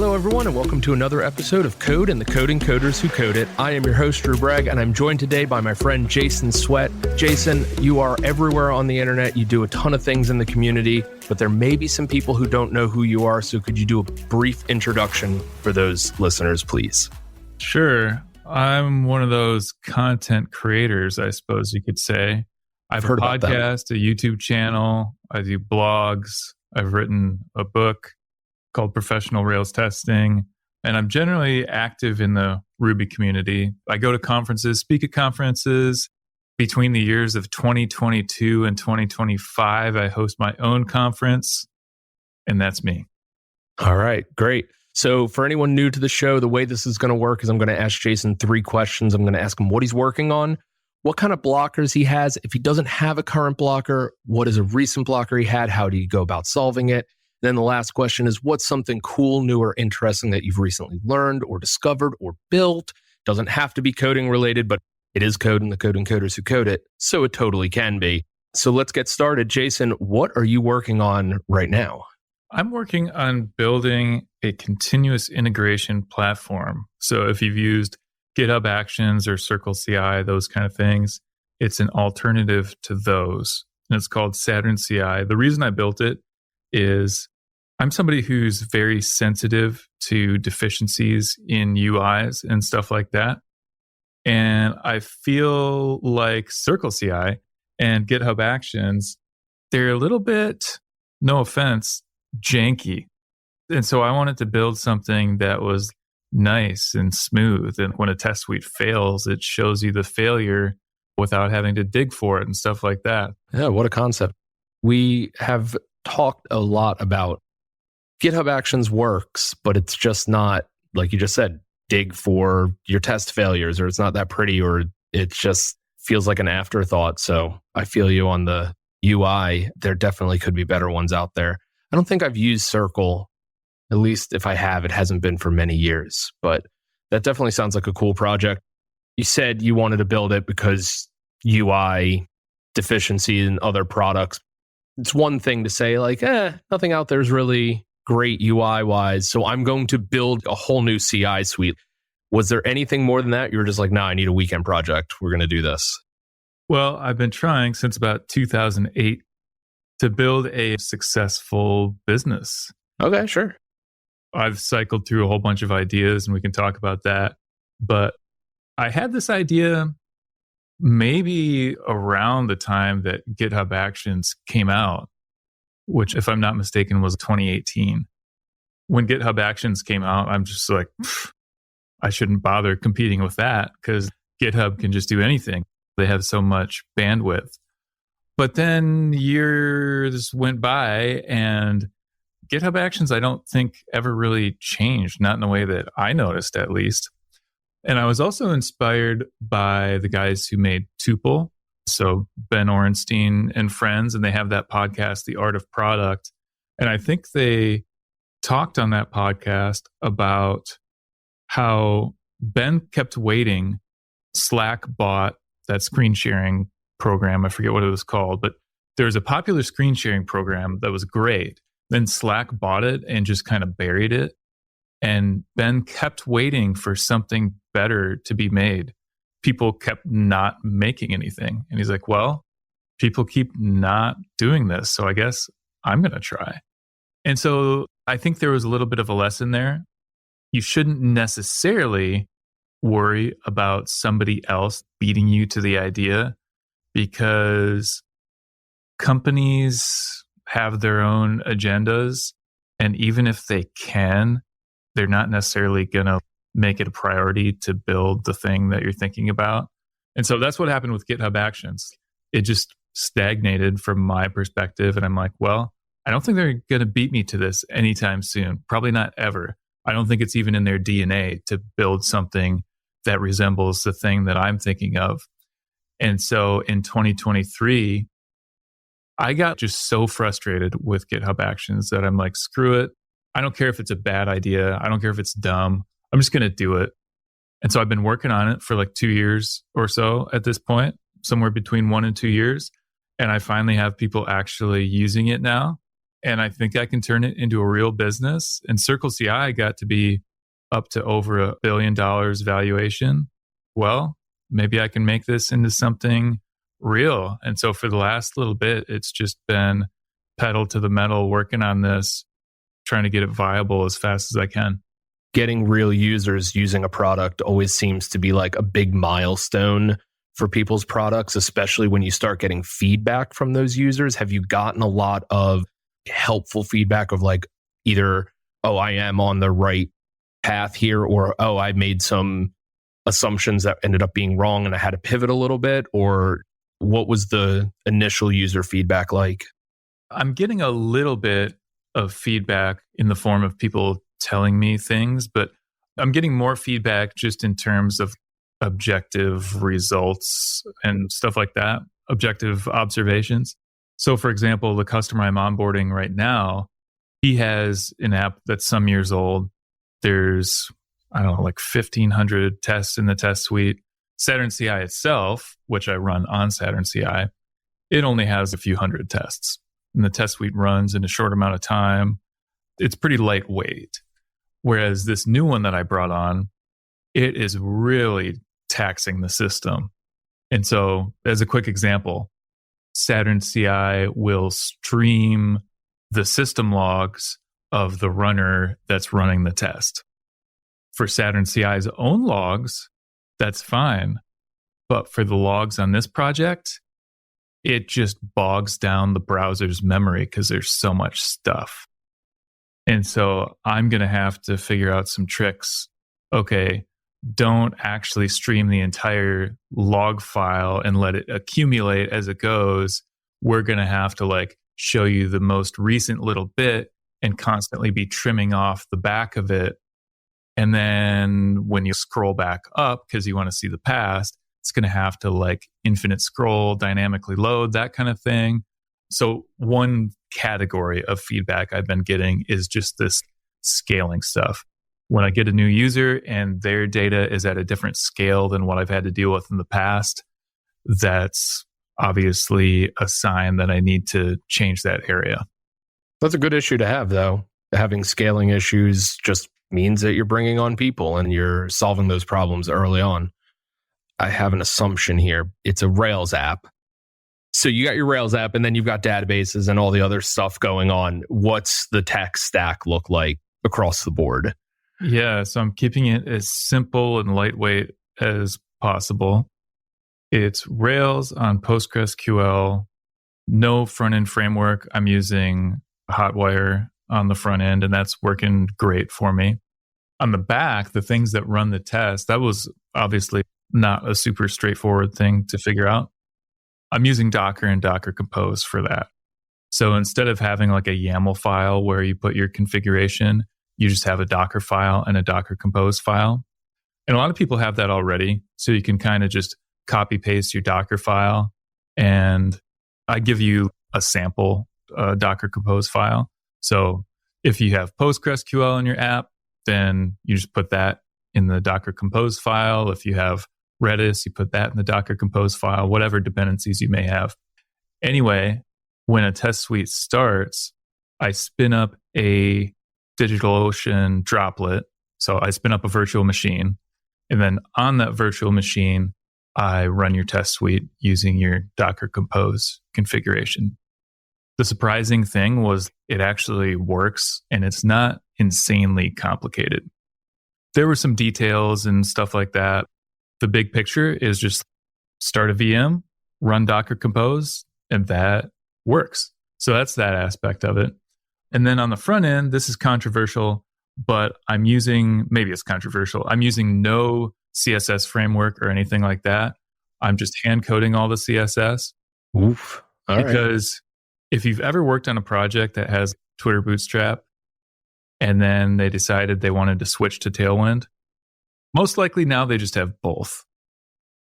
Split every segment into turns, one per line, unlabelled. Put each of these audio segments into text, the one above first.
Hello, everyone, and welcome to another episode of Code and the Coding Coders Who Code It. I am your host, Drew Bragg, and I'm joined today by my friend Jason Swett. Jason, you are everywhere on the internet. You do a ton of things in the community, but there may be some people who don't know who you are. So could you do a brief introduction for those listeners, please?
Sure. I'm one of those content creators, I suppose you could say. I have a podcast, a YouTube channel. I do blogs. I've written a book called Professional Rails Testing, and I'm generally active in the Ruby community. I go to conferences, speak at conferences. Between the years of 2022 and 2025, I host my own conference, and that's me.
All right, great. So for anyone new to the show, the way this is going to work is I'm going to ask Jason 3 questions. I'm going to ask him what he's working on, what kind of blockers he has. If he doesn't have a current blocker, what is a recent blocker he had? How do you go about solving it? Then the last question is, what's something cool, new, or interesting that you've recently learned or discovered or built? Doesn't have to be coding related, but it is code and the coding coders who code it, so it totally can be. So let's get started. Jason, what are you working on right now?
I'm working on building a continuous integration platform. So if you've used GitHub Actions or CircleCI, those kind of things, it's an alternative to those. And it's called SaturnCI. The reason I built it is I'm somebody who's very sensitive to deficiencies in UIs and stuff like that. And I feel like CircleCI and GitHub Actions, they're a little bit, no offense, janky. And so I wanted to build something that was nice and smooth. And when a test suite fails, it shows you the failure without having to dig for it and stuff like that.
Yeah, what a concept. We have talked a lot about GitHub Actions works, but it's just not, like you just said, dig for your test failures, or it's not that pretty, or it just feels like an afterthought. So I feel you on the UI. There definitely could be better ones out there. I don't think I've used Circle. At least if I have, it hasn't been for many years, but that definitely sounds like a cool project. You said you wanted to build it because UI deficiency in other products. It's one thing to say like, nothing out there is really great UI wise, so I'm going to build a whole new CI suite. Was there anything more than that? You were just like, I need a weekend project. We're going to do this.
Well, I've been trying since about 2008 to build a successful business.
Okay, sure.
I've cycled through a whole bunch of ideas and we can talk about that. But I had this idea maybe around the time that GitHub Actions came out, which, if I'm not mistaken, was 2018. When GitHub Actions came out, I'm just like, I shouldn't bother competing with that because GitHub can just do anything. They have so much bandwidth. But then years went by and GitHub Actions, I don't think ever really changed, not in the way that I noticed at least. And I was also inspired by the guys who made Tuple. So Ben Orenstein and friends, and they have that podcast, The Art of Product. And I think they talked on that podcast about how Ben kept waiting. Slack bought that screen sharing program. I forget what it was called, but there was a popular screen sharing program that was great. Then Slack bought it and just kind of buried it. And Ben kept waiting for something better to be made. People kept not making anything. And he's like, well, people keep not doing this. So I guess I'm going to try. And so I think there was a little bit of a lesson there. You shouldn't necessarily worry about somebody else beating you to the idea, because companies have their own agendas. And even if they can, they're not necessarily going to make it a priority to build the thing that you're thinking about. And so that's what happened with GitHub Actions. It just stagnated from my perspective. And I'm like, well, I don't think they're going to beat me to this anytime soon. Probably not ever. I don't think it's even in their DNA to build something that resembles the thing that I'm thinking of. And so in 2023, I got just so frustrated with GitHub Actions that I'm like, screw it. I don't care if it's a bad idea. I don't care if it's dumb. I'm just going to do it. And so I've been working on it for like 2 years or so at this point, somewhere between 1 and 2 years. And I finally have people actually using it now. and I think I can turn it into a real business. And CircleCI got to be up to over $1 billion valuation. Well, maybe I can make this into something real. And so for the last little bit, it's just been pedal to the metal, working on this, trying to get it viable as fast as I can.
Getting real users using a product always seems to be like a big milestone for people's products, especially when you start getting feedback from those users. Have you gotten a lot of helpful feedback of like either, oh, I am on the right path here, or, oh, I made some assumptions that ended up being wrong and I had to pivot a little bit? Or what was the initial user feedback like?
I'm getting a little bit of feedback in the form of people telling me things, but I'm getting more feedback just in terms of objective results and stuff like that, objective observations. So for example, the customer I'm onboarding right now, he has an app that's some years old. There's, I don't know, like 1,500 tests in the test suite. SaturnCI itself, which I run on SaturnCI, it only has a few hundred tests. And the test suite runs in a short amount of time. It's pretty lightweight. Whereas this new one that I brought on, it is really taxing the system. And so as a quick example, SaturnCI will stream the system logs of the runner that's running the test. For SaturnCI's own logs, that's fine. But for the logs on this project, it just bogs down the browser's memory because there's so much stuff. And so I'm going to have to figure out some tricks. Okay, don't actually stream the entire log file and let it accumulate as it goes. We're going to have to like show you the most recent little bit and constantly be trimming off the back of it. And then when you scroll back up, because you want to see the past, it's going to have to like infinite scroll, dynamically load, that kind of thing. So one category of feedback I've been getting is just this scaling stuff. When I get a new user and their data is at a different scale than what I've had to deal with in the past, that's obviously a sign that I need to change that area.
That's a good issue to have, though. Having scaling issues just means that you're bringing on people and you're solving those problems early on. I have an assumption here. It's a Rails app. So you got your Rails app and then you've got databases and all the other stuff going on. What's the tech stack look like across the board?
Yeah, so I'm keeping it as simple and lightweight as possible. It's Rails on PostgreSQL, no front-end framework. I'm using Hotwire on the front end, and that's working great for me. On the back, the things that run the test, that was obviously not a super straightforward thing to figure out. I'm using Docker and Docker Compose for that. So instead of having like a YAML file where you put your configuration, you just have a Docker file and a Docker Compose file. And a lot of people have that already. So you can kind of just copy paste your Docker file. And I give you a sample Docker Compose file. So if you have PostgreSQL in your app, then you just put that in the Docker Compose file. If you have Redis, you put that in the Docker Compose file, whatever dependencies you may have. Anyway, when a test suite starts, I spin up a DigitalOcean droplet. So I spin up a virtual machine. And then on that virtual machine, I run your test suite using your Docker Compose configuration. The surprising thing was it actually works and it's not insanely complicated. There were some details and stuff like that. The big picture is just start a VM, run Docker Compose, and that works. So that's that aspect of it. And then on the front end, this is controversial, but I'm using no CSS framework or anything like that. I'm just hand coding all the CSS.
Oof. All
because if you've ever worked on a project that has Twitter Bootstrap and then they decided they wanted to switch to Tailwind, most likely now they just have both.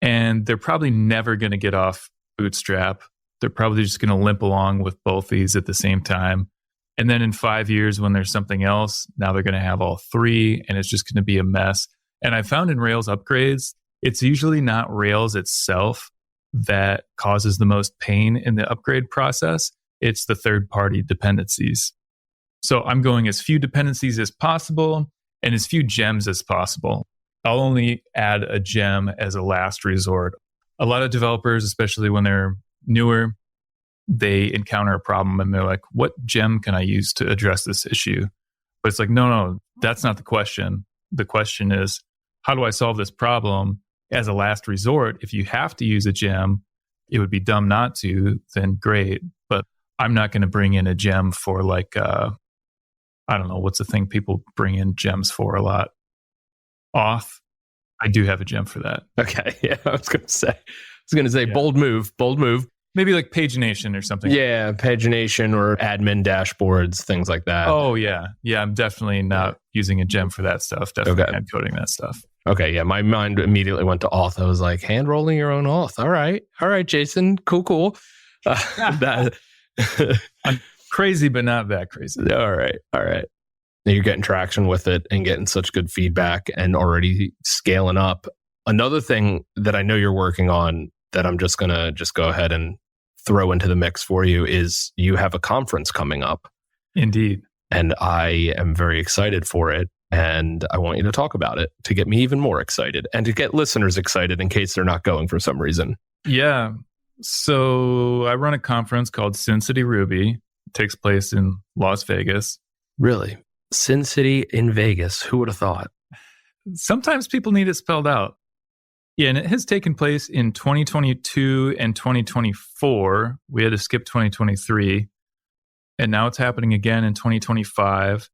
And they're probably never going to get off Bootstrap. They're probably just going to limp along with both these at the same time. And then in 5 years, when there's something else, now they're going to have all three, and it's just going to be a mess. And I found in Rails upgrades, it's usually not Rails itself that causes the most pain in the upgrade process. it's the third-party dependencies. So I'm going as few dependencies as possible and as few gems as possible. I'll only add a gem as a last resort. A lot of developers, especially when they're newer, they encounter a problem and they're like, what gem can I use to address this issue? But it's like, no, that's not the question. The question is, how do I solve this problem as a last resort? If you have to use a gem, it would be dumb not to, then great. But I'm not going to bring in a gem for like, I don't know, what's the thing people bring in gems for a lot? Auth. I do have a gem for that.
Okay. Yeah, I was going to say, bold move.
Maybe like pagination or something.
Yeah, pagination or admin dashboards, things like that.
Oh, yeah. Yeah, I'm definitely not using a gem for that stuff. Definitely hand coding that stuff.
Okay, yeah. My mind immediately went to auth. I was like, hand rolling your own auth. All right, Jason. Cool.
I'm crazy, but not that crazy.
All right. You're getting traction with it and getting such good feedback and already scaling up. Another thing that I know you're working on that I'm just going to go ahead and throw into the mix for you is you have a conference coming up.
Indeed.
And I am very excited for it. And I want you to talk about it to get me even more excited and to get listeners excited in case they're not going for some reason.
Yeah. So I run a conference called Sin City Ruby. It takes place in Las Vegas.
Really? Sin City in Vegas. Who would have thought?
Sometimes people need it spelled out. Yeah, and it has taken place in 2022 and 2024. We had to skip 2023. And now it's happening again in 2025.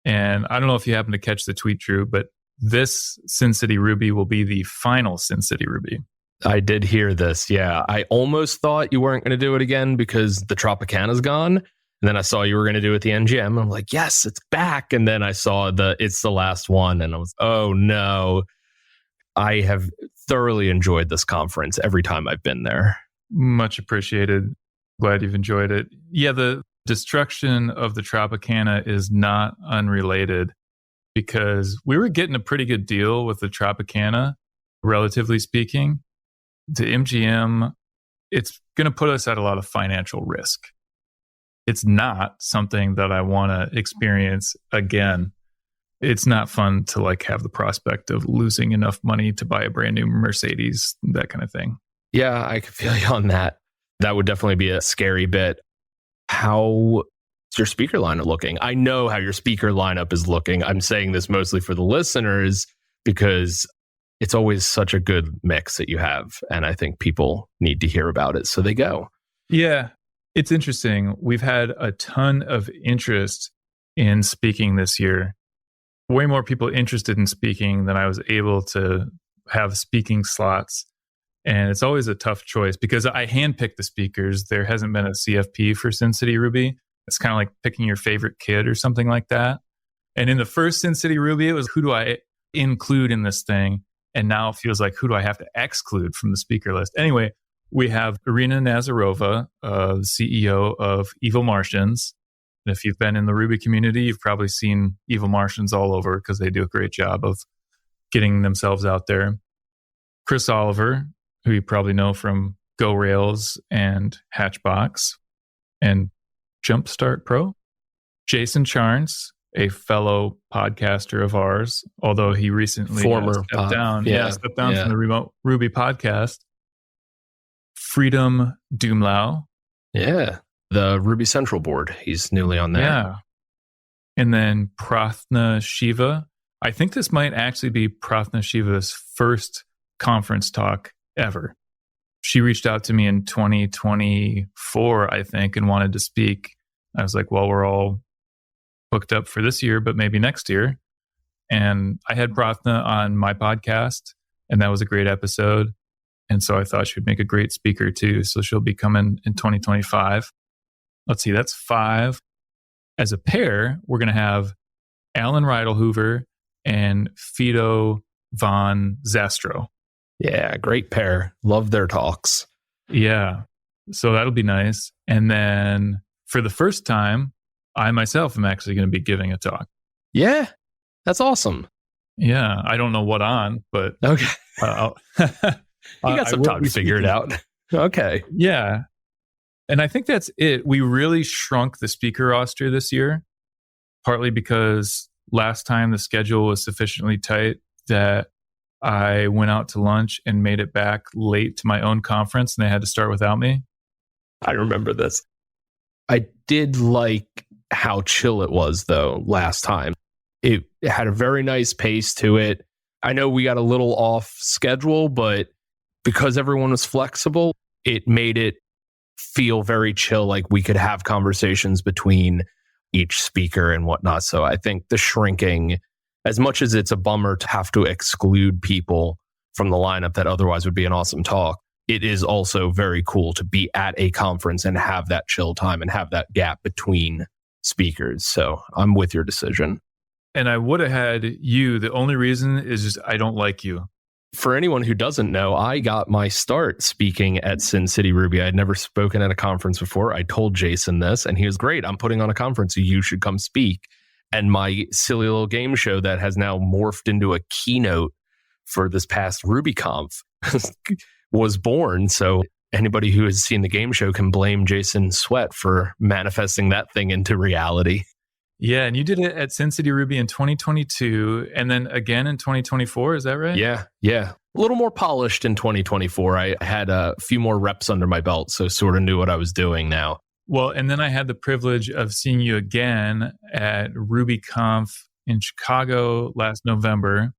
And I don't know if you happen to catch the tweet, Drew, but this Sin City Ruby will be the final Sin City Ruby.
I did hear this. Yeah. I almost thought you weren't going to do it again because the Tropicana's gone. And then I saw you were going to do it at the NGM. And I'm like, yes, it's back. And then I saw it's the last one. And I was, oh no. I have thoroughly enjoyed this conference every time I've been there.
Much appreciated. Glad you've enjoyed it. Yeah, the destruction of the Tropicana is not unrelated because we were getting a pretty good deal with the Tropicana, relatively speaking. The MGM, it's going to put us at a lot of financial risk. It's not something that I want to experience again. It's not fun to like have the prospect of losing enough money to buy a brand new Mercedes, that kind of thing.
Yeah, I could feel you on that. That would definitely be a scary bit. How's your speaker lineup looking? I know how your speaker lineup is looking. I'm saying this mostly for the listeners because it's always such a good mix that you have. And I think people need to hear about it. So they go.
Yeah, it's interesting. We've had a ton of interest in speaking this year. Way more people interested in speaking than I was able to have speaking slots. And it's always a tough choice because I handpick the speakers. There hasn't been a CFP for Sin City Ruby. It's kind of like picking your favorite kid or something like that. And in the first Sin City Ruby, it was who do I include in this thing? And now it feels like who do I have to exclude from the speaker list? Anyway, we have Irina Nazarova, the CEO of Evil Martians. And if you've been in the Ruby community, you've probably seen Evil Martians all over because they do a great job of getting themselves out there. Chris Oliver, who you probably know from Go Rails and Hatchbox and Jumpstart Pro. Jason Charnes, a fellow podcaster of ours, although he recently stepped down from the Remote Ruby podcast. Freedom Doomlau.
Yeah. The Ruby Central board. He's newly on there.
Yeah. And then Prathna Shiva. I think this might actually be Prathna Shiva's first conference talk ever. She reached out to me in 2024, I think, and wanted to speak. I was like, well, we're all booked up for this year, but maybe next year. And I had Prathna on my podcast, and that was a great episode. And so I thought she would make a great speaker too. So she'll be coming in 2025. Let's see, that's 5. As a pair, we're going to have Alan Reidelhoover and Fido von Zastro.
Yeah, great pair. Love their talks.
Yeah, so that'll be nice. And then for the first time, I myself am actually going to be giving a talk.
Yeah, that's awesome.
Yeah, I don't know what on, but
okay.
You
got some time to figure it out. Okay.
Yeah. And I think that's it. We really shrunk the speaker roster this year, partly because last time the schedule was sufficiently tight that I went out to lunch and made it back late to my own conference and they had to start without me.
I remember this. I did like how chill it was, though, last time. It had a very nice pace to it. I know we got a little off schedule, but because everyone was flexible, it made it feel very chill, like we could have conversations between each speaker and whatnot. So I think the shrinking, as much as it's a bummer to have to exclude people from the lineup that otherwise would be an awesome talk, it is also very cool to be at a conference and have that chill time and have that gap between speakers. So I'm with your decision.
And I would have had you. The only reason is just I don't like you.
For anyone who doesn't know, I got my start speaking at Sin City Ruby. I had never spoken at a conference before. I told Jason this, and he was great. I'm putting on a conference, so you should come speak. And my silly little game show that has now morphed into a keynote for this past RubyConf was born. So anybody who has seen the game show can blame Jason Swett for manifesting that thing into reality.
Yeah, and you did it at Sin City Ruby in 2022 and then again in 2024, is that right?
Yeah. A little more polished in 2024. I had a few more reps under my belt, so sort of knew what I was doing now.
Well, and then I had the privilege of seeing you again at RubyConf in Chicago last November.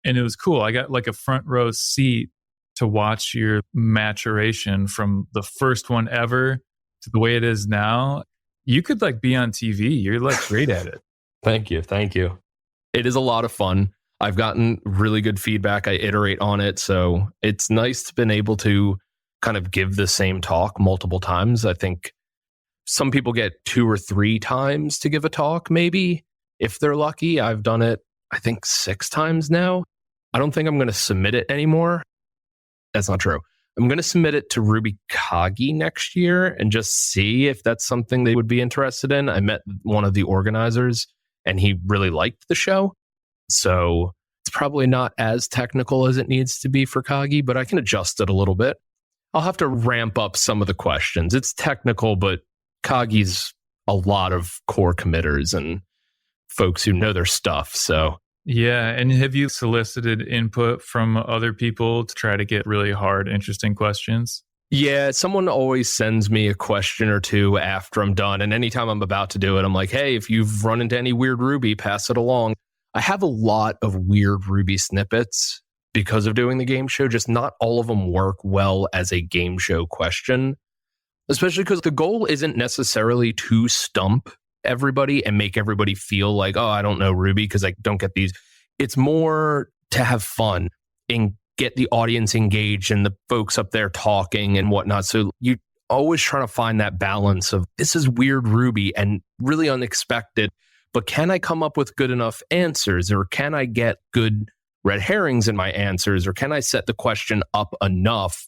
And it was cool. I got like a front row seat to watch your maturation from the first one ever to the way it is now. You could like be on TV. You're like great at it.
Thank you. It is a lot of fun. I've gotten really good feedback. I iterate on it. So it's nice to been able to kind of give the same talk multiple times. I think some people get 2 or 3 times to give a talk, maybe, if they're lucky. I've done it, I think, 6 times now. I don't think I'm going to submit it anymore. That's not true. I'm going to submit it to RubyKagi next year and just see if that's something they would be interested in. I met one of the organizers and he really liked the show. So it's probably not as technical as it needs to be for Kagi, but I can adjust it a little bit. I'll have to ramp up some of the questions. It's technical, but Kagi's a lot of core committers and folks who know their stuff. So
yeah. And have you solicited input from other people to try to get really hard, interesting questions?
Yeah, someone always sends me a question or two after I'm done. And anytime I'm about to do it, I'm like, hey, if you've run into any weird Ruby, pass it along. I have a lot of weird Ruby snippets because of doing the game show. Just not all of them work well as a game show question, especially because the goal isn't necessarily to stump everybody and make everybody feel like, oh, I don't know Ruby because I don't get these. It's more to have fun and get the audience engaged and the folks up there talking and whatnot. So you always trying to find that balance of this is weird Ruby and really unexpected, but can I come up with good enough answers, or can I get good red herrings in my answers, or can I set the question up enough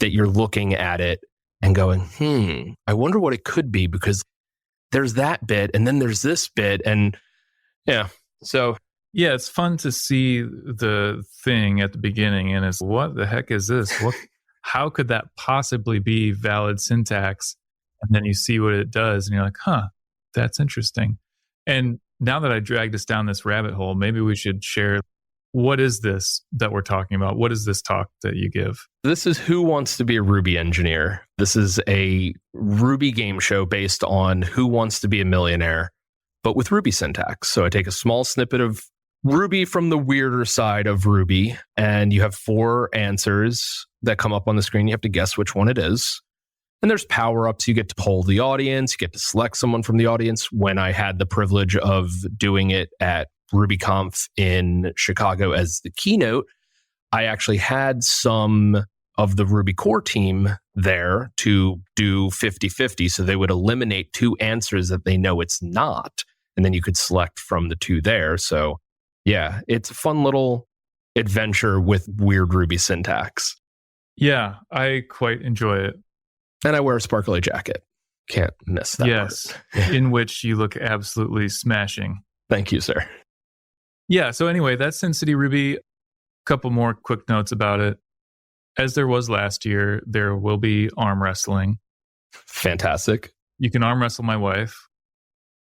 that you're looking at it and going, I wonder what it could be, because there's that bit and then there's this bit. And yeah, so
yeah, it's fun to see the thing at the beginning and it's, what the heck is this? How could that possibly be valid syntax? And then you see what it does and you're like, that's interesting. And now that I dragged us down this rabbit hole, maybe we should share, what is this that we're talking about? What is this talk that you give?
This is Who Wants to Be a Ruby Engineer. This is a Ruby game show based on Who Wants to Be a Millionaire, but with Ruby syntax. So I take a small snippet of Ruby from the weirder side of Ruby, and you have 4 answers that come up on the screen. You have to guess which one it is. And there's power-ups. You get to poll the audience. You get to select someone from the audience. When I had the privilege of doing it at RubyConf in Chicago as the keynote, I actually had some of the Ruby core team there to do 50-50. So they would eliminate 2 answers that they know it's not. And then you could select from the 2 there. So yeah, it's a fun little adventure with weird Ruby syntax.
Yeah, I quite enjoy it.
And I wear a sparkly jacket. Can't miss that.
Yes,
part.
In which you look absolutely smashing.
Thank you, sir.
Yeah, so anyway, that's Sin City Ruby. A couple more quick notes about it. As there was last year, there will be arm wrestling.
Fantastic.
You can arm wrestle my wife,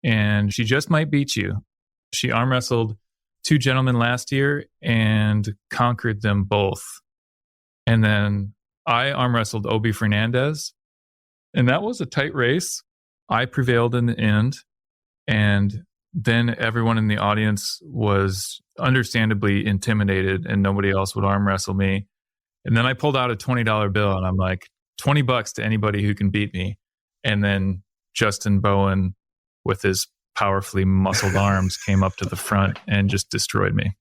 and she just might beat you. She arm wrestled 2 gentlemen last year and conquered them both. And then I arm wrestled Obi Fernandez, and that was a tight race. I prevailed in the end, and then everyone in the audience was understandably intimidated, and nobody else would arm wrestle me. And then I pulled out a $20 bill, and I'm like, $20 to anybody who can beat me. And then Justin Bowen, with his powerfully muscled arms, came up to the front and just destroyed me.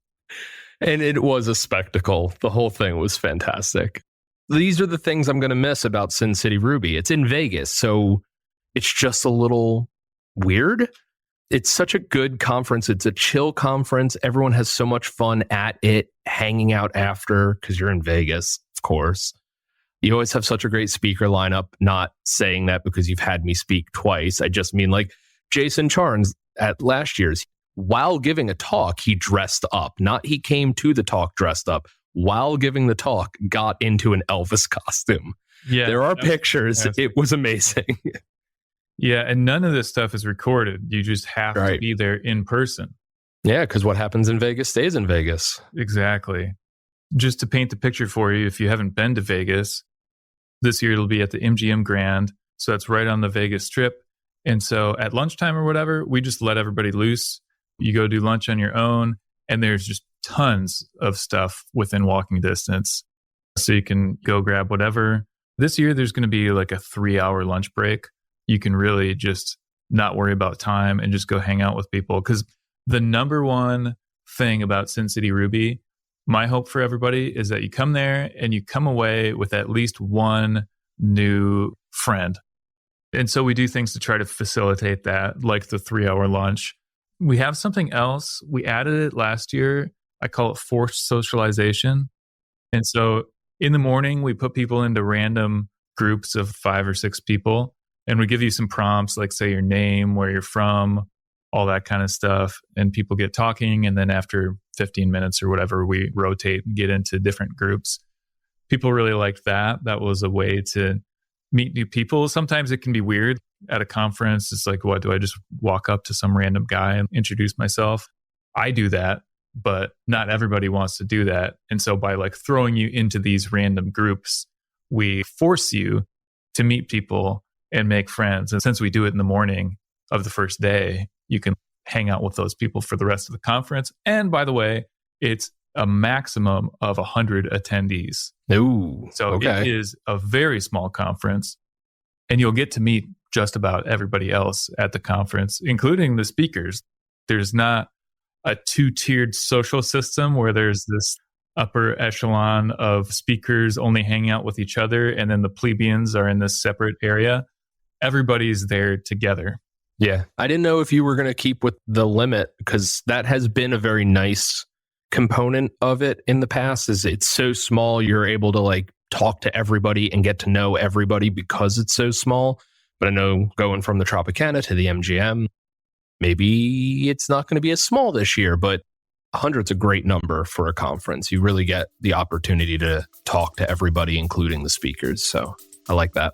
And it was a spectacle. The whole thing was fantastic. These are the things I'm going to miss about Sin City Ruby. It's in Vegas, so it's just a little weird. It's such a good conference. It's a chill conference. Everyone has so much fun at it, hanging out after, because you're in Vegas, of course. You always have such a great speaker lineup. Not saying that because you've had me speak twice. I just mean like Jason Charnes at last year's. While giving a talk, he dressed up. Not he came to the talk dressed up. While giving the talk, got into an Elvis costume.
Yeah,
there are pictures. It was amazing.
Yeah, and none of this stuff is recorded. You just have to be there in person.
Yeah, because what happens in Vegas stays in Vegas.
Exactly. Just to paint the picture for you, if you haven't been to Vegas, this year it'll be at the MGM Grand. So that's right on the Vegas Strip. And so at lunchtime or whatever, we just let everybody loose. You go do lunch on your own, and there's just tons of stuff within walking distance. So you can go grab whatever. This year, there's going to be like a 3-hour lunch break. You can really just not worry about time and just go hang out with people. Because the number one thing about Sin City Ruby, my hope for everybody is that you come there and you come away with at least one new friend. And so we do things to try to facilitate that, like the 3-hour lunch. We have something else. We added it last year. I call it forced socialization. And so in the morning, we put people into random groups of 5 or 6 people, and we give you some prompts, like say your name, where you're from, all that kind of stuff. And people get talking. And then after 15 minutes or whatever, we rotate and get into different groups. People really liked that. That was a way to meet new people. Sometimes it can be weird at a conference. It's like, what, do I just walk up to some random guy and introduce myself? I do that, but not everybody wants to do that. And so by like throwing you into these random groups, we force you to meet people and make friends. And since we do it in the morning of the first day, you can hang out with those people for the rest of the conference. And by the way, it's a maximum of 100 attendees.
Ooh,
so
okay.
It is a very small conference, and you'll get to meet just about everybody else at the conference, including the speakers. There's not a 2-tiered social system where there's this upper echelon of speakers only hanging out with each other, and then the plebeians are in this separate area. Everybody's there together.
Yeah. I didn't know if you were going to keep with the limit, because that has been a very nice component of it in the past. Is it's so small, you're able to like talk to everybody and get to know everybody because it's so small. But I know going from the Tropicana to the MGM, maybe it's not going to be as small this year, but 100's a great number for a conference. You really get the opportunity to talk to everybody, including the speakers. So I like that.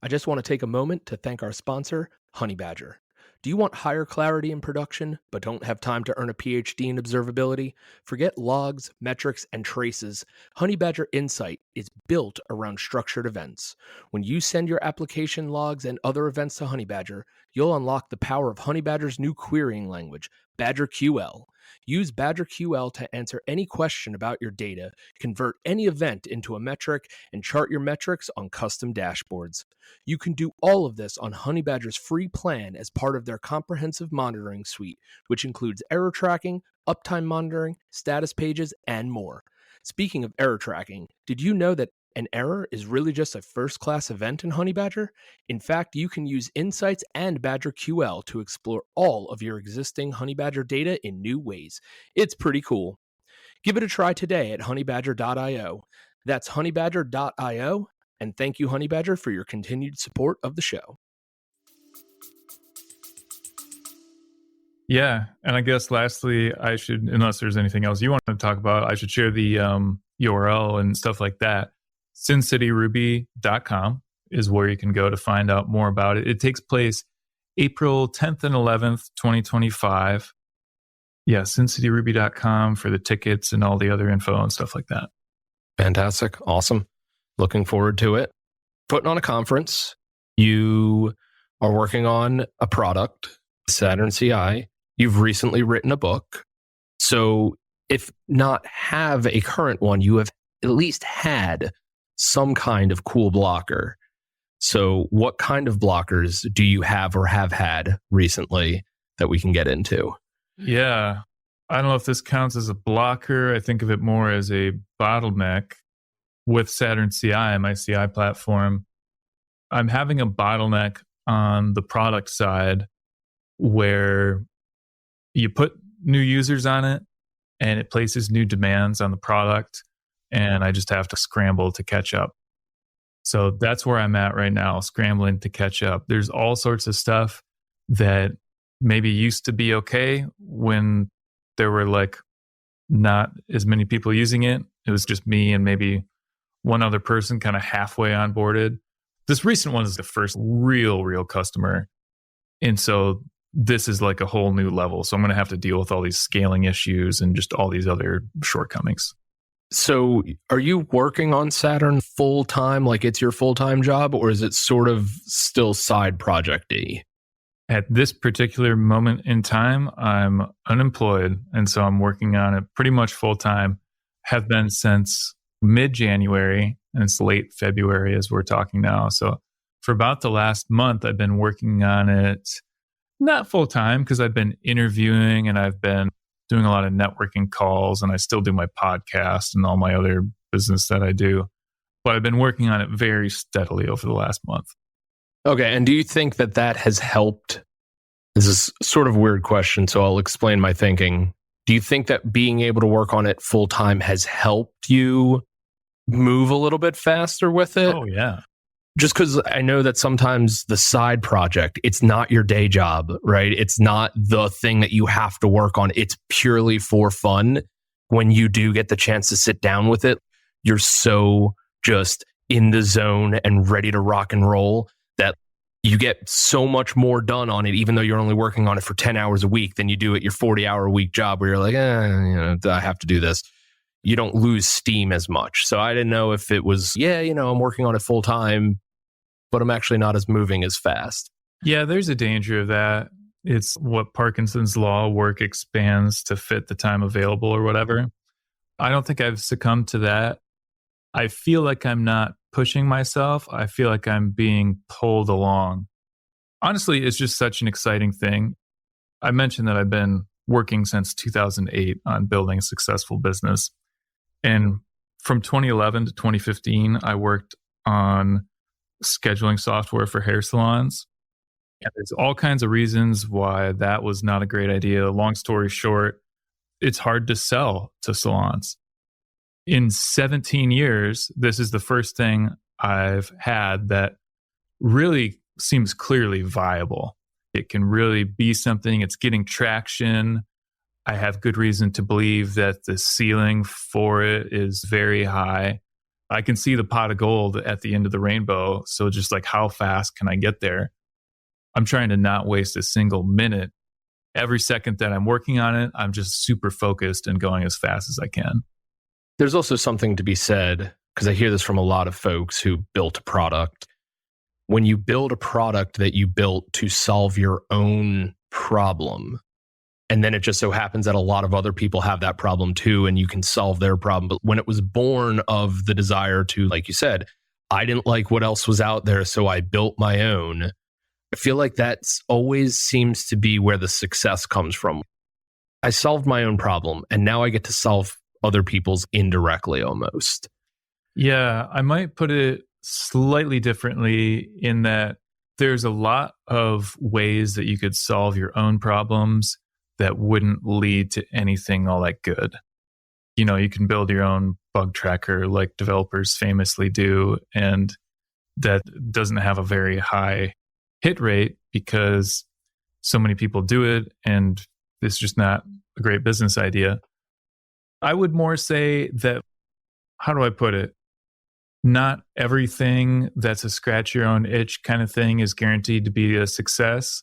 I just want to take a moment to thank our sponsor, Honeybadger. Do you want higher clarity in production, but don't have time to earn a PhD in observability? Forget logs, metrics, and traces. Honeybadger Insight is built around structured events. When you send your application logs and other events to Honeybadger, you'll unlock the power of Honeybadger's new querying language, BadgerQL. Use BadgerQL to answer any question about your data, convert any event into a metric, and chart your metrics on custom dashboards. You can do all of this on Honeybadger's free plan as part of their comprehensive monitoring suite, which includes error tracking, uptime monitoring, status pages, and more. Speaking of error tracking, did you know that an error is really just a first-class event in Honeybadger? In fact, you can use Insights and BadgerQL to explore all of your existing Honeybadger data in new ways. It's pretty cool. Give it a try today at honeybadger.io. That's honeybadger.io, and thank you, Honeybadger, for your continued support of the show.
Yeah, and I guess lastly, I should, unless there's anything else you want to talk about, I should share the URL and stuff like that. SinCityRuby.com is where you can go to find out more about it. It takes place April 10th and 11th, 2025. Yeah, SinCityRuby.com for the tickets and all the other info and stuff like that.
Fantastic. Awesome. Looking forward to it. Putting on a conference. You are working on a product, SaturnCI. You've recently written a book. So if not have a current one, you have at least had some kind of cool blocker. So what kind of blockers do you have or have had recently that we can get into?
Yeah. I don't know if this counts as a blocker. I think of it more as a bottleneck. With SaturnCI, my CI platform, I'm having a bottleneck on the product side where you put new users on it and it places new demands on the product, and I just have to scramble to catch up. So that's where I'm at right now, scrambling to catch up. There's all sorts of stuff that maybe used to be okay when there were like not as many people using it. It was just me and maybe one other person kind of halfway onboarded. This recent one is the first real customer. And so this is like a whole new level. So I'm going to have to deal with all these scaling issues and just all these other shortcomings.
So are you working on Saturn full time, like it's your full-time job, or is it sort of still side project-y?
At this particular moment in time, I'm unemployed. And so I'm working on it pretty much full time, have been since mid-January, and it's late February as we're talking now. So for about the last month, I've been working on it, not full time because I've been interviewing and I've been doing a lot of networking calls, and I still do my podcast and all my other business that I do. But I've been working on it very steadily over the last month.
Okay. And do you think that that has helped? This is sort of a weird question, so I'll explain my thinking. Do you think that being able to work on it full time has helped you move a little bit faster with it?
Oh, yeah.
Just because I know that sometimes the side project, it's not your day job, right? It's not the thing that you have to work on. It's purely for fun. When you do get the chance to sit down with it, you're so just in the zone and ready to rock and roll that you get so much more done on it, even though you're only working on it for 10 hours a week than you do at your 40-hour a week job where you're like, I have to do this. You don't lose steam as much. So I didn't know if it was, I'm working on it full time, but I'm actually not as moving as fast.
Yeah, there's a danger of that. It's what Parkinson's law, work expands to fit the time available or whatever. I don't think I've succumbed to that. I feel like I'm not pushing myself. I feel like I'm being pulled along. Honestly, it's just such an exciting thing. I mentioned that I've been working since 2008 on building a successful business. And from 2011 to 2015, I worked on scheduling software for hair salons. And there's all kinds of reasons why that was not a great idea. Long story short, it's hard to sell to salons. In 17 years, this is the first thing I've had that really seems clearly viable. It can really be something. It's getting traction. I have good reason to believe that the ceiling for it is very high. I can see the pot of gold at the end of the rainbow. So just like, how fast can I get there? I'm trying to not waste a single minute. Every second that I'm working on it, I'm just super focused and going as fast as I can.
There's also something to be said, because I hear this from a lot of folks who built a product. When you build a product that you built to solve your own problem, and then it just so happens that a lot of other people have that problem too, and you can solve their problem. But when it was born of the desire to, like you said, I didn't like what else was out there, so I built my own. I feel like that's always seems to be where the success comes from. I solved my own problem, and now I get to solve other people's indirectly almost.
Yeah, I might put it slightly differently in that there's a lot of ways that you could solve your own problems that wouldn't lead to anything all that good. You know, you can build your own bug tracker like developers famously do, and that doesn't have a very high hit rate because so many people do it, and it's just not a great business idea. I would more say that how do I put it? Not everything that's a scratch your own itch kind of thing is guaranteed to be a success.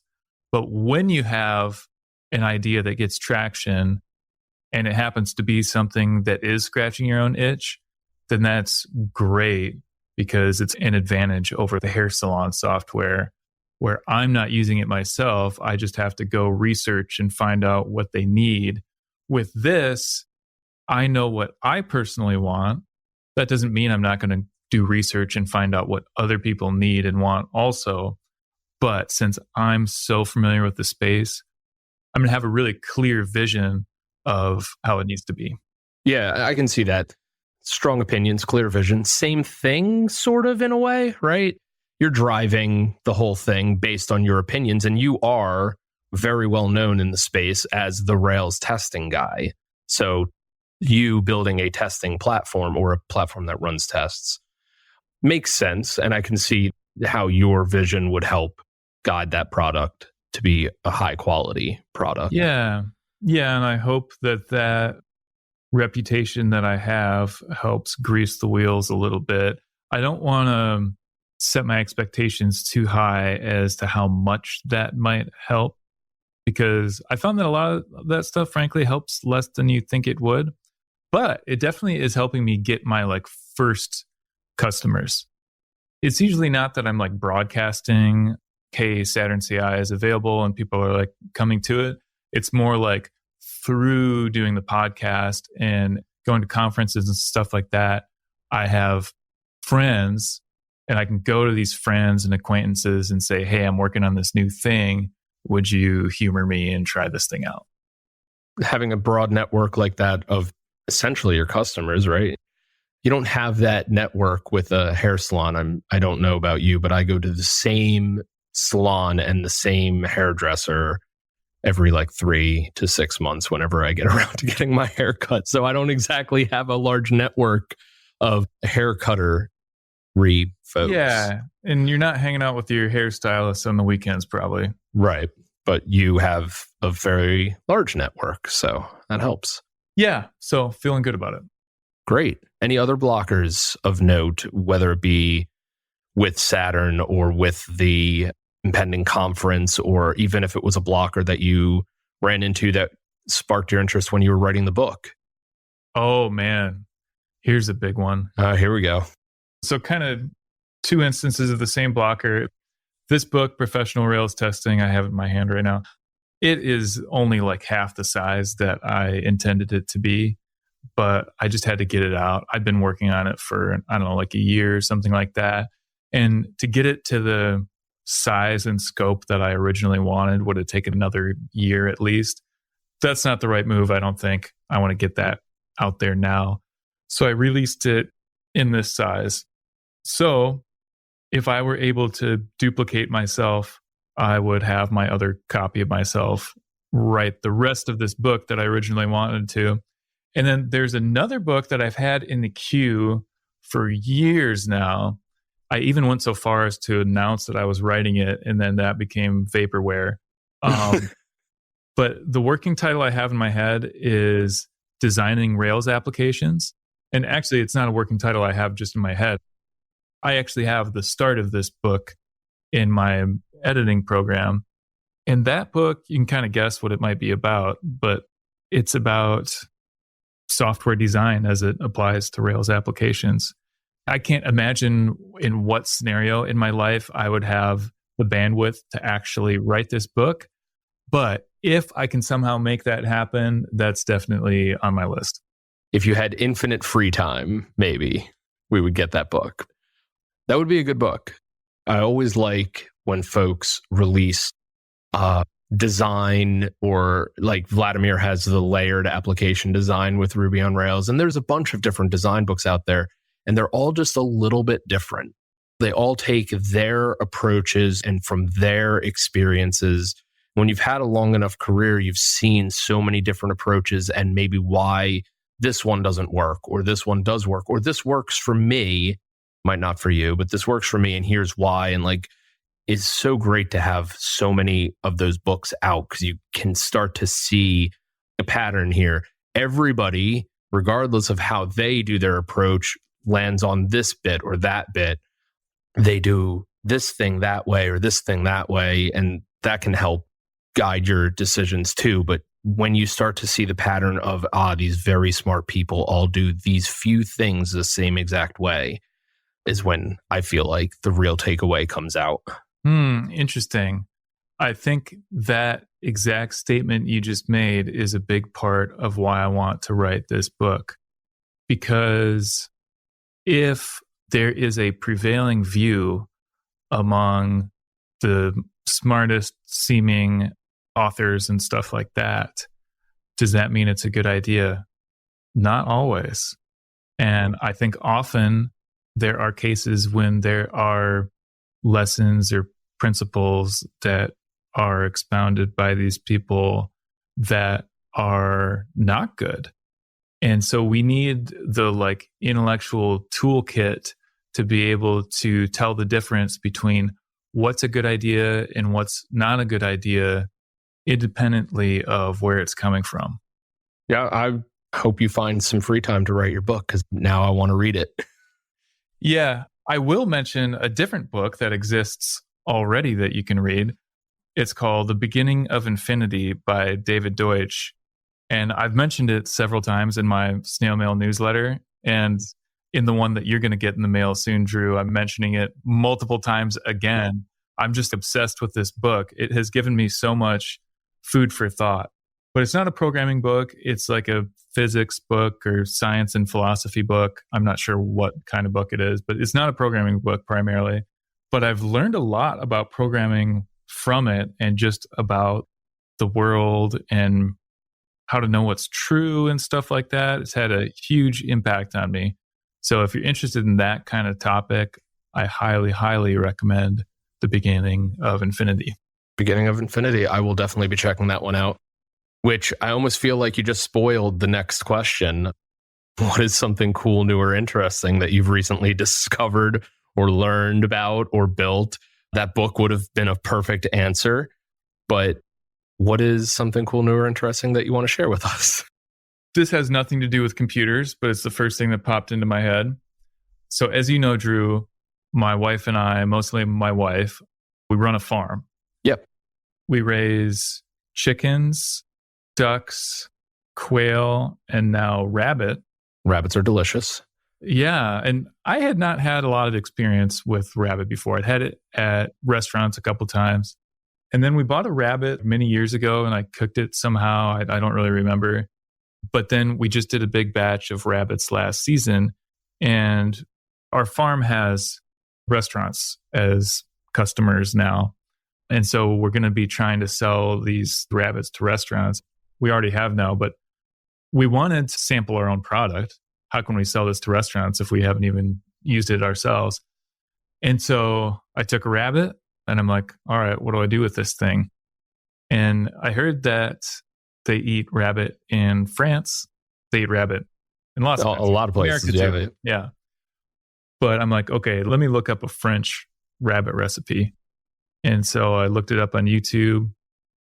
But when you have an idea that gets traction and it happens to be something that is scratching your own itch, then that's great because it's an advantage over the hair salon software where I'm not using it myself. I just have to go research and find out what they need. With this, I know what I personally want. That doesn't mean I'm not going to do research and find out what other people need and want also. But since I'm so familiar with the space, I'm going to have a really clear vision of how it needs to be.
Yeah, I can see that. Strong opinions, clear vision. Same thing, sort of, in a way, right? You're driving the whole thing based on your opinions, and you are very well known in the space as the Rails testing guy. So you building a testing platform or a platform that runs tests makes sense. And I can see how your vision would help guide that product to be a high quality product.
Yeah. Yeah. And I hope that reputation that I have helps grease the wheels a little bit. I don't want to set my expectations too high as to how much that might help, because I found that a lot of that stuff, frankly, helps less than you think it would. But it definitely is helping me get my first customers. It's usually not that I'm broadcasting, hey, SaturnCI is available and people are coming to it. It's more through doing the podcast and going to conferences and stuff like that, I have friends and I can go to these friends and acquaintances and say, hey, I'm working on this new thing. Would you humor me and try this thing out?
Having a broad network like that of essentially your customers, right? You don't have that network with a hair salon. I don't know about you, but I go to the same salon and the same hairdresser every 3 to 6 months whenever I get around to getting my hair cut. So I don't exactly have a large network of hair cutter folks.
Yeah. And you're not hanging out with your hairstylist on the weekends, probably.
Right. But you have a very large network. So that helps.
Yeah. So feeling good about it.
Great. Any other blockers of note, whether it be with Saturn or with the impending conference, or even if it was a blocker that you ran into that sparked your interest when you were writing the book?
Oh, man. Here's a big one.
Here we go.
So kind of two instances of the same blocker. This book, Professional Rails Testing, I have it in my hand right now. It is only half the size that I intended it to be, but I just had to get it out. I've been working on it for, I don't know, a year or something like that. And to get it to the size and scope that I originally wanted would have taken another year at least. That's not the right move, I don't think. I want to get that out there now. So I released it in this size. So if I were able to duplicate myself, I would have my other copy of myself write the rest of this book that I originally wanted to. And then there's another book that I've had in the queue for years now. I even went so far as to announce that I was writing it, and then that became vaporware. But the working title I have in my head is Designing Rails Applications. And actually, it's not a working title I have just in my head. I actually have the start of this book in my editing program. And that book, you can kind of guess what it might be about, but it's about software design as it applies to Rails applications. I can't imagine in what scenario in my life I would have the bandwidth to actually write this book. But if I can somehow make that happen, that's definitely on my list.
If you had infinite free time, maybe we would get that book. That would be a good book. I always like when folks release design, or Vladimir has the layered application design with Ruby on Rails. And there's a bunch of different design books out there, and they're all just a little bit different. They all take their approaches and from their experiences. When you've had a long enough career, you've seen so many different approaches and maybe why this one doesn't work, or this one does work, or this works for me, might not for you, but this works for me and here's why. And it's so great to have so many of those books out because you can start to see a pattern here. Everybody regardless of how they do their approach, lands on this bit or that bit. They do this thing that way or this thing that way, and that can help guide your decisions too. But when you start to see the pattern of, these very smart people all do these few things the same exact way, is when I feel like the real takeaway comes out.
Interesting. I think that exact statement you just made is a big part of why I want to write this book. Because if there is a prevailing view among the smartest seeming authors and stuff like that, does that mean it's a good idea? Not always. And I think often there are cases when there are lessons or principles that are expounded by these people that are not good. And so we need the intellectual toolkit to be able to tell the difference between what's a good idea and what's not a good idea, independently of where it's coming from.
Yeah, I hope you find some free time to write your book, because now I want to read it.
Yeah, I will mention a different book that exists already that you can read. It's called The Beginning of Infinity by David Deutsch. And I've mentioned it several times in my snail mail newsletter. And in the one that you're going to get in the mail soon, Drew, I'm mentioning it multiple times again. I'm just obsessed with this book. It has given me so much food for thought. But it's not a programming book. It's like a physics book or science and philosophy book. I'm not sure what kind of book it is, but it's not a programming book primarily. But I've learned a lot about programming from it, and just about the world and how to know what's true and stuff like that. It's had a huge impact on me. So if you're interested in that kind of topic, I highly, highly recommend The Beginning of Infinity.
Beginning of Infinity. I will definitely be checking that one out, which I almost feel like you just spoiled the next question. What is something cool, new, or interesting that you've recently discovered or learned about or built? That book would have been a perfect answer, but what is something cool, new, or interesting that you want to share with us?
This has nothing to do with computers, but it's the first thing that popped into my head. So as you know, Drew, my wife and I, mostly my wife, we run a farm.
Yep.
We raise chickens, ducks, quail, and now rabbit.
Rabbits are delicious.
Yeah. And I had not had a lot of experience with rabbit before. I'd had it at restaurants a couple times. And then we bought a rabbit many years ago and I cooked it somehow. I don't really remember. But then we just did a big batch of rabbits last season. And our farm has restaurants as customers now. And so we're going to be trying to sell these rabbits to restaurants. We already have now, but we wanted to sample our own product. How can we sell this to restaurants if we haven't even used it ourselves? And so I took a rabbit and I'm like, all right, what do I do with this thing? And I heard that they eat rabbit in France. They eat rabbit in lots of places.
A lot of places.
Yeah. But I'm like, okay, let me look up a French rabbit recipe. And so I looked it up on YouTube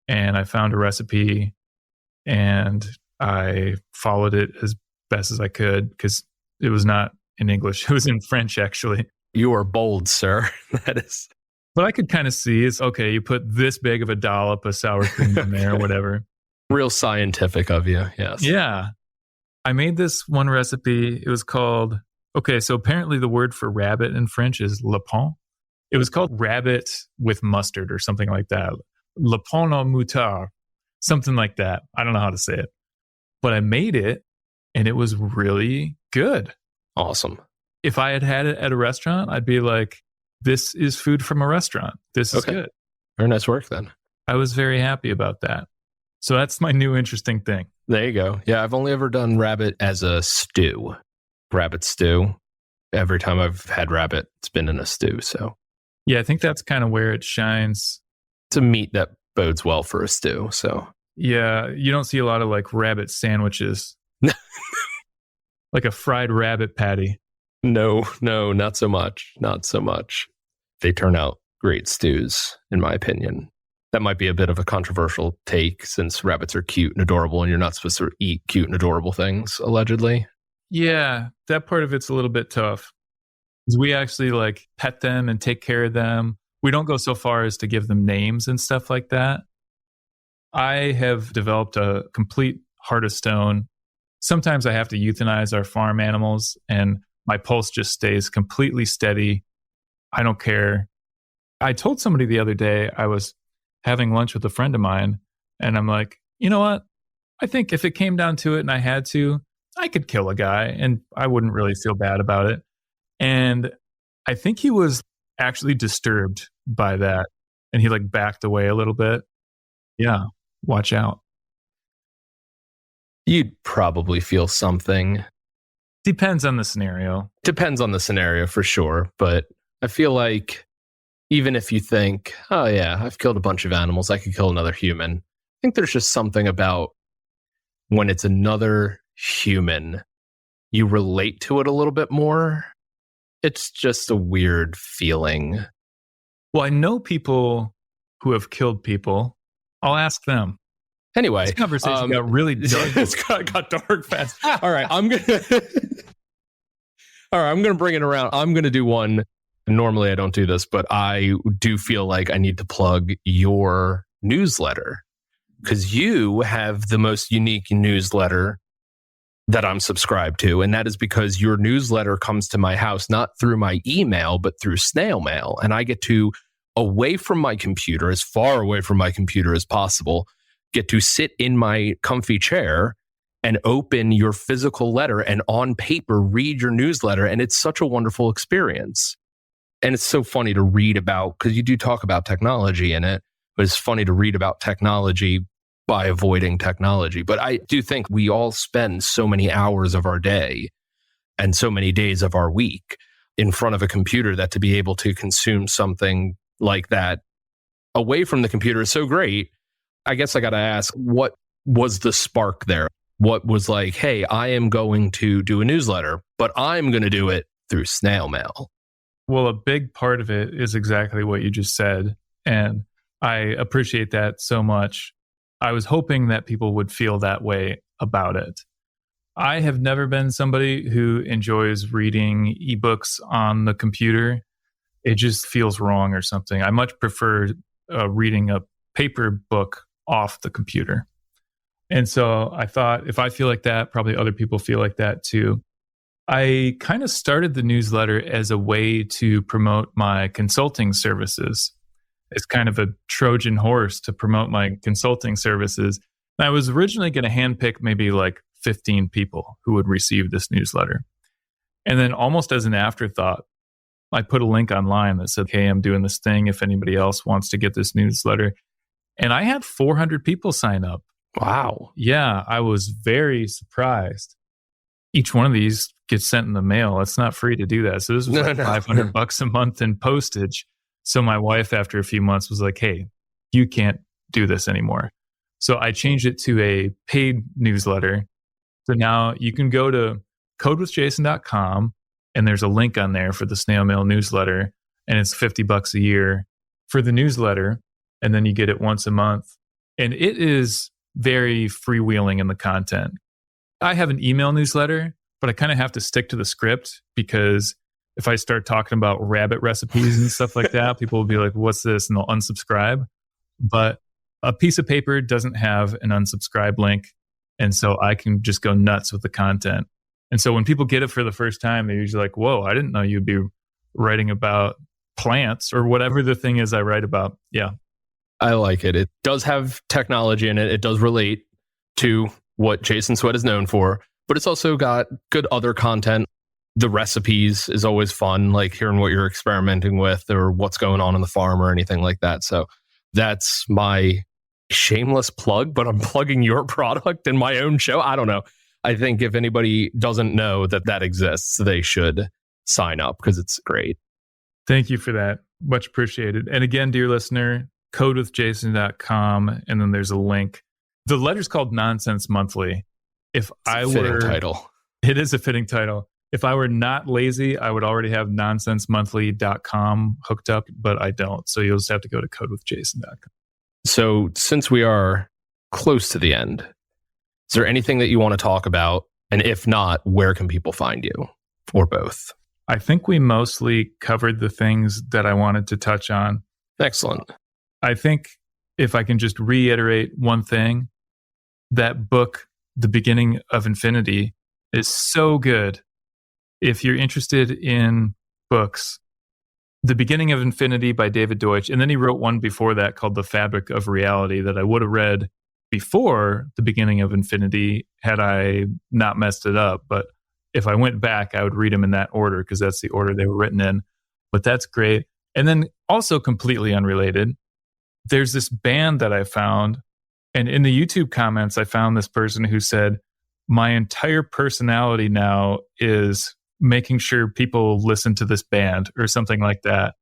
and I found a recipe and I followed it as best as I could because it was not in English. It was in French, actually.
You are bold, sir. That is.
But I could kind of see it's okay. You put this big of a dollop of sour cream in there or whatever.
Real scientific of you. Yes.
Yeah. I made this one recipe. It was called, okay, so apparently the word for rabbit in French is lapin. It was called rabbit with mustard or something like that. Lapin au moutard, something like that. I don't know how to say it. But I made it and it was really good.
Awesome.
If I had had it at a restaurant, I'd be like, this is food from a restaurant. This is good.
Very nice work then.
I was very happy about that. So that's my new interesting thing.
There you go. Yeah, I've only ever done rabbit as a stew. Rabbit stew. Every time I've had rabbit, it's been in a stew. So
yeah, I think that's kind of where it shines.
It's a meat that bodes well for a stew. So
yeah, you don't see a lot of like rabbit sandwiches. Like a fried rabbit patty.
No, not so much. Not so much. They turn out great stews, in my opinion. That might be a bit of a controversial take since rabbits are cute and adorable and you're not supposed to eat cute and adorable things, allegedly.
Yeah, that part of it's a little bit tough. We actually like pet them and take care of them. We don't go so far as to give them names and stuff like that. I have developed a complete heart of stone. Sometimes I have to euthanize our farm animals and my pulse just stays completely steady. I don't care. I told somebody the other day, I was having lunch with a friend of mine, and I'm like, you know what? I think if it came down to it and I had to, I could kill a guy and I wouldn't really feel bad about it. And I think he was actually disturbed by that. And he like backed away a little bit. Yeah, watch out.
You'd probably feel something.
Depends on the scenario.
Depends on the scenario for sure. But I feel like even if you think, oh yeah, I've killed a bunch of animals, I could kill another human. I think there's just something about when it's another human, you relate to it a little bit more. It's just a weird feeling.
Well, I know people who have killed people. I'll ask them.
Anyway,
this conversation got really dark.
It's got dark fast. All right, I'm gonna bring it around. I'm gonna do one. Normally, I don't do this, but I do feel like I need to plug your newsletter because you have the most unique newsletter that I'm subscribed to. And that is because your newsletter comes to my house, not through my email, but through snail mail. And I get to, away from my computer, as far away from my computer as possible, get to sit in my comfy chair and open your physical letter and on paper read your newsletter. And it's such a wonderful experience. And it's so funny to read about, because you do talk about technology in it, but it's funny to read about technology by avoiding technology. But I do think we all spend so many hours of our day and so many days of our week in front of a computer that to be able to consume something like that away from the computer is so great. I guess I got to ask, what was the spark there? What was like, hey, I am going to do a newsletter, but I'm going to do it through snail mail?
Well, a big part of it is exactly what you just said. And I appreciate that so much. I was hoping that people would feel that way about it. I have never been somebody who enjoys reading ebooks on the computer. It just feels wrong or something. I much prefer reading a paper book off the computer. And so I thought if I feel like that, probably other people feel like that too. I kind of started the newsletter as a way to promote my consulting services. It's kind of a Trojan horse to promote my consulting services. And I was originally going to handpick maybe like 15 people who would receive this newsletter. And then almost as an afterthought, I put a link online that said, hey, I'm doing this thing if anybody else wants to get this newsletter. And I had 400 people sign up.
Wow.
Yeah, I was very surprised. Each one of these gets sent in the mail. It's not free to do that. So this was $500 a month in postage. So my wife, after a few months, was like, hey, you can't do this anymore. So I changed it to a paid newsletter. So now you can go to codewithjason.com and there's a link on there for the snail mail newsletter. And it's $50 a year for the newsletter. And then you get it once a month. And it is very freewheeling in the content. I have an email newsletter, but I kind of have to stick to the script because if I start talking about rabbit recipes and stuff like that, people will be like, what's this? And they'll unsubscribe. But a piece of paper doesn't have an unsubscribe link. And so I can just go nuts with the content. And so when people get it for the first time, they're usually like, whoa, I didn't know you'd be writing about plants or whatever the thing is I write about. Yeah.
I like it. It does have technology in it. It does relate to what Jason Swett is known for, but it's also got good other content. The recipes is always fun, like hearing what you're experimenting with or what's going on the farm or anything like that. So that's my shameless plug, but I'm plugging your product in my own show. I don't know. I think if anybody doesn't know that that exists, they should sign up because it's great.
Thank you for that. Much appreciated. And again, dear listener, codewithjason.com, and then there's a link. The letter's called Nonsense Monthly. If I were,
fitting title.
It is a fitting title. If I were not lazy, I would already have nonsensemonthly.com hooked up, but I don't. So you'll just have to go to codewithjason.com.
So since we are close to the end, is there anything that you want to talk about? And if not, where can people find you, or both?
I think we mostly covered the things that I wanted to touch on.
Excellent.
I think if I can just reiterate one thing, that book, The Beginning of Infinity, is so good. If you're interested in books, The Beginning of Infinity by David Deutsch, and then he wrote one before that called The Fabric of Reality that I would have read before The Beginning of Infinity had I not messed it up. But if I went back, I would read them in that order because that's the order they were written in. But that's great. And then also completely unrelated, there's this band that I found. And in the YouTube comments, I found this person who said, my entire personality now is making sure people listen to this band or something like that.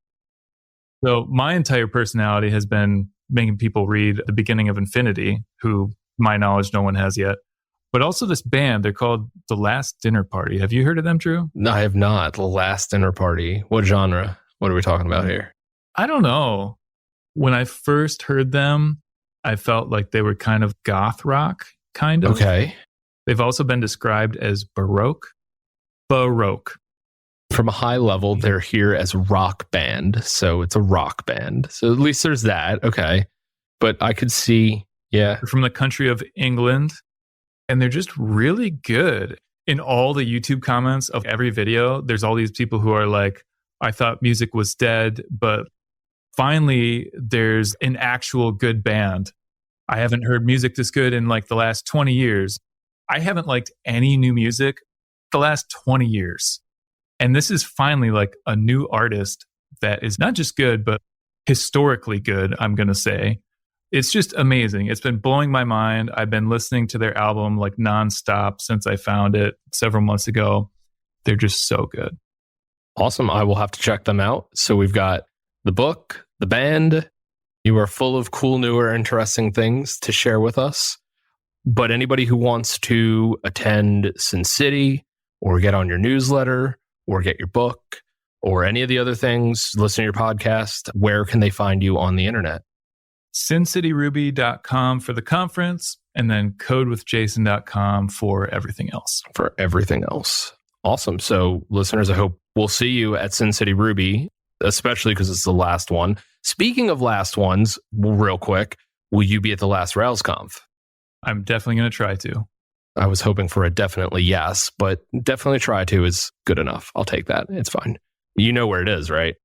So my entire personality has been making people read The Beginning of Infinity, who, my knowledge, no one has yet. But also this band, they're called The Last Dinner Party. Have you heard of them, Drew?
No, I have not. The Last Dinner Party. What genre? What are we talking about here?
I don't know. When I first heard them, I felt like they were kind of goth rock, kind of.
Okay.
They've also been described as Baroque.
From a high level, they're here as rock band. So it's a rock band. So at least there's that. Okay. But I could see, yeah.
They're from the country of England. And they're just really good. In all the YouTube comments of every video, there's all these people who are like, I thought music was dead, but finally there's an actual good band. I haven't heard music this good in like the last 20 years. I haven't liked any new music the last 20 years. And this is finally like a new artist that is not just good, but historically good, I'm going to say. It's just amazing. It's been blowing my mind. I've been listening to their album like nonstop since I found it several months ago. They're just so good.
Awesome. I will have to check them out. So we've got the book, the band. You are full of cool, newer, interesting things to share with us. But anybody who wants to attend Sin City or get on your newsletter or get your book or any of the other things, listen to your podcast, where can they find you on the internet?
sincityruby.com for the conference, and then codewithjason.com for everything else.
For everything else. Awesome. So listeners, I hope we'll see you at Sin City Ruby, especially because it's the last one. Speaking of last ones, real quick, will you be at the last RailsConf?
I'm definitely going to try to.
I was hoping for a definitely yes, but definitely try to is good enough. I'll take that. It's fine. You know where it is, right?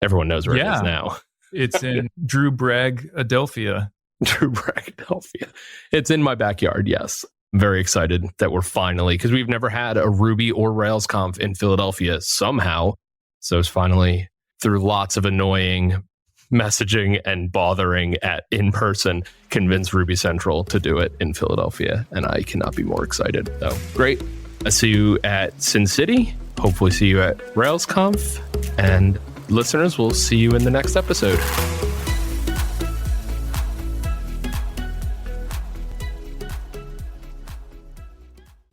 Everyone knows where it is now.
It's in Drew Bragg, Adelphia.
Drew Bragg, Adelphia. It's in my backyard, yes. I'm very excited that we're finally, because we've never had a Ruby or RailsConf in Philadelphia somehow. So it's finally, through lots of annoying messaging and bothering at in person, convince Ruby Central to do it in Philadelphia. And I cannot be more excited. So great. I see you at Sin City. Hopefully see you at RailsConf. And listeners, we'll see you in the next episode.